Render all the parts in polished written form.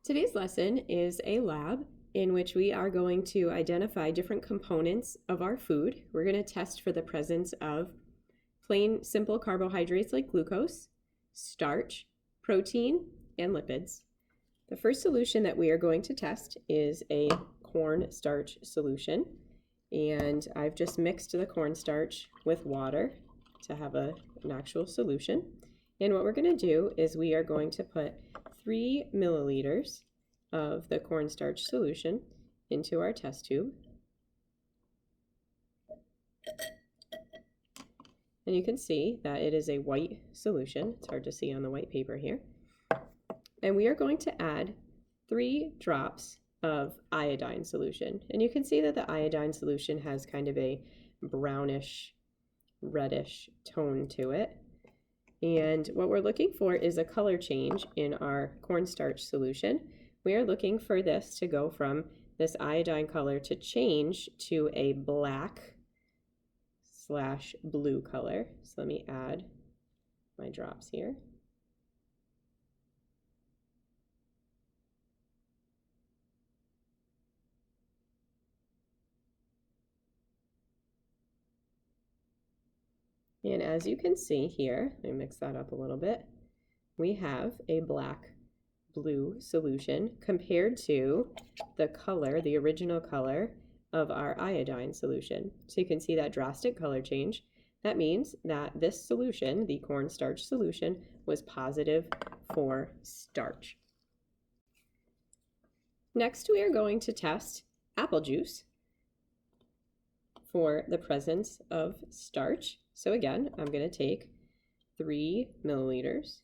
Today's lesson is a lab in which we are going to identify different components of our food. We're going to test for the presence of plain simple carbohydrates like glucose, starch, protein, and lipids. The first solution that we are going to test is a cornstarch solution, and I've just mixed the cornstarch with water to have an actual solution. And what we're going to do is we are going to put 3 milliliters of the cornstarch solution into our test tube. And you can see that it is a white solution. It's hard to see on the white paper here. And we are going to add 3 drops of iodine solution. And you can see that the iodine solution has kind of a brownish, reddish tone to it. And what we're looking for is a color change in our cornstarch solution. We are looking for this to go from this iodine color to change to a black/blue color. So let me add my drops here. And as you can see here, let me mix that up a little bit, we have a black-blue solution compared to the color, the original color of our iodine solution. So you can see that drastic color change. That means that this solution, the cornstarch solution, was positive for starch. Next, we are going to test apple juice for the presence of starch. So again, I'm going to take 3 milliliters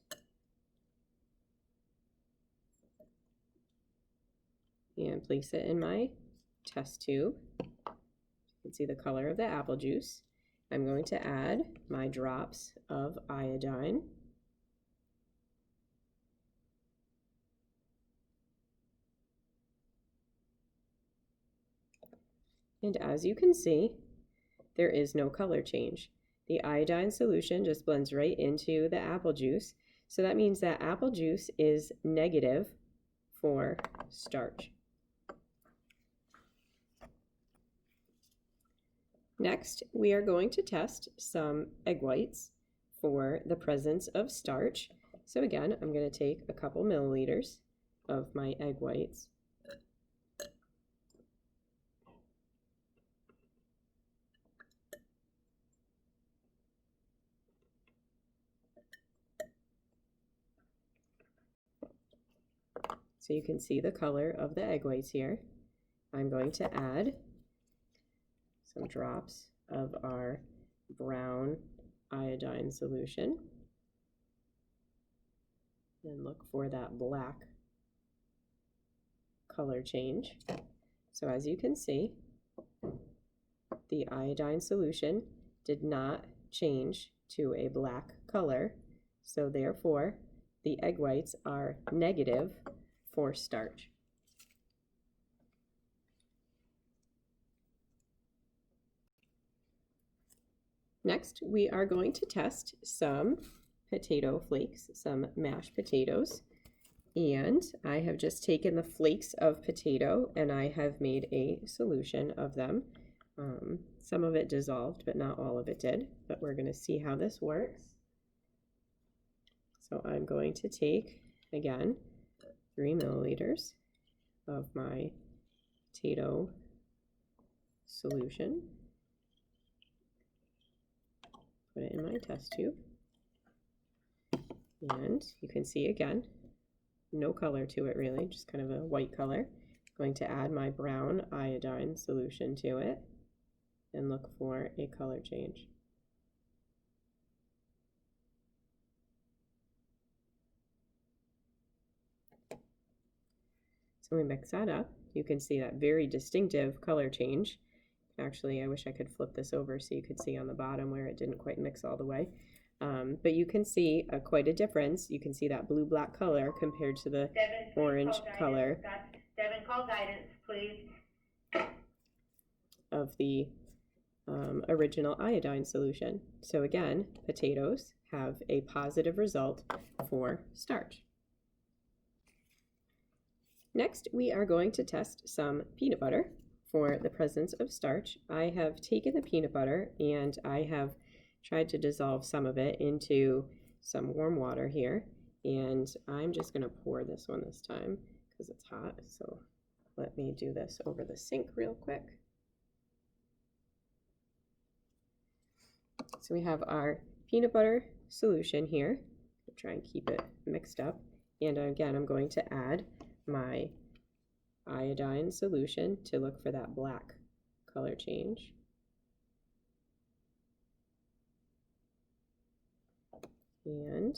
and place it in my test tube. You can see the color of the apple juice. I'm going to add my drops of iodine. And as you can see, there is no color change. The iodine solution just blends right into the apple juice. So that means that apple juice is negative for starch. Next, we are going to test some egg whites for the presence of starch. So again, I'm going to take a couple milliliters of my egg whites. So you can see the color of the egg whites here. I'm going to add some drops of our brown iodine solution and look for that black color change. So as you can see, the iodine solution did not change to a black color, so therefore the egg whites are negative for starch. Next, we are going to test some potato flakes, some mashed potatoes. And I have just taken the flakes of potato and I have made a solution of them. Some of it dissolved, but not all of it did. But we're going to see how this works. So I'm going to take, again, 3 milliliters of my potato solution. Put it in my test tube. And you can see again, no color to it really, just kind of a white color. I'm going to add my brown iodine solution to it and look for a color change. So we mix that up. You can see that very distinctive color change. Actually, I wish I could flip this over so you could see on the bottom where it didn't quite mix all the way. But you can see quite a difference. You can see that blue-black color compared to the orange color. Devin, call guidance, please. Of the original iodine solution. So again, potatoes have a positive result for starch. Next, we are going to test some peanut butter for the presence of starch. I have taken the peanut butter and I have tried to dissolve some of it into some warm water here. And I'm just going to pour this one this time because it's hot. So let me do this over the sink real quick. So we have our peanut butter solution here. I'll try and keep it mixed up. And again, I'm going to add my iodine solution to look for that black color change. And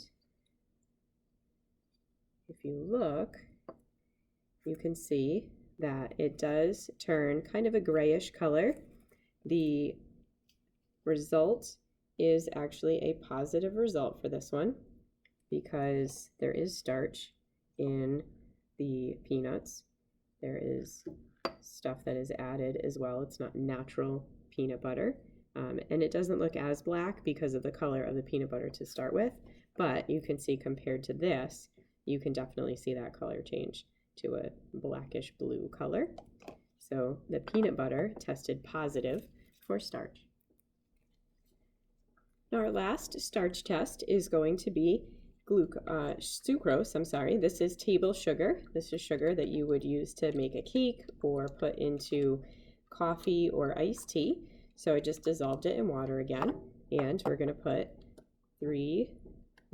if you look, you can see that it does turn kind of a grayish color. The result is actually a positive result for this one because there is starch in the peanuts. There is stuff that is added as well. It's not natural peanut butter. And it doesn't look as black because of the color of the peanut butter to start with, but you can see compared to this, you can definitely see that color change to a blackish blue color. So the peanut butter tested positive for starch. Now our last starch test is going to be sucrose. This is table sugar. This is sugar that you would use to make a cake or put into coffee or iced tea. So I just dissolved it in water again, and we're going to put 3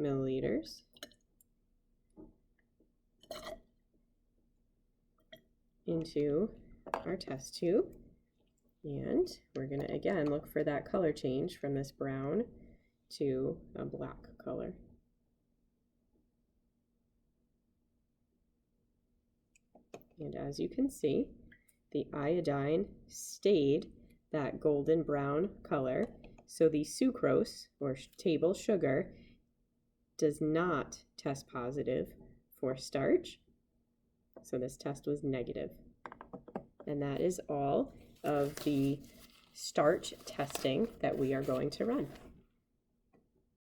milliliters into our test tube. And we're going to again look for that color change from this brown to a black color. And as you can see, the iodine stayed that golden brown color. So the sucrose, or table sugar, does not test positive for starch. So this test was negative. And that is all of the starch testing that we are going to run.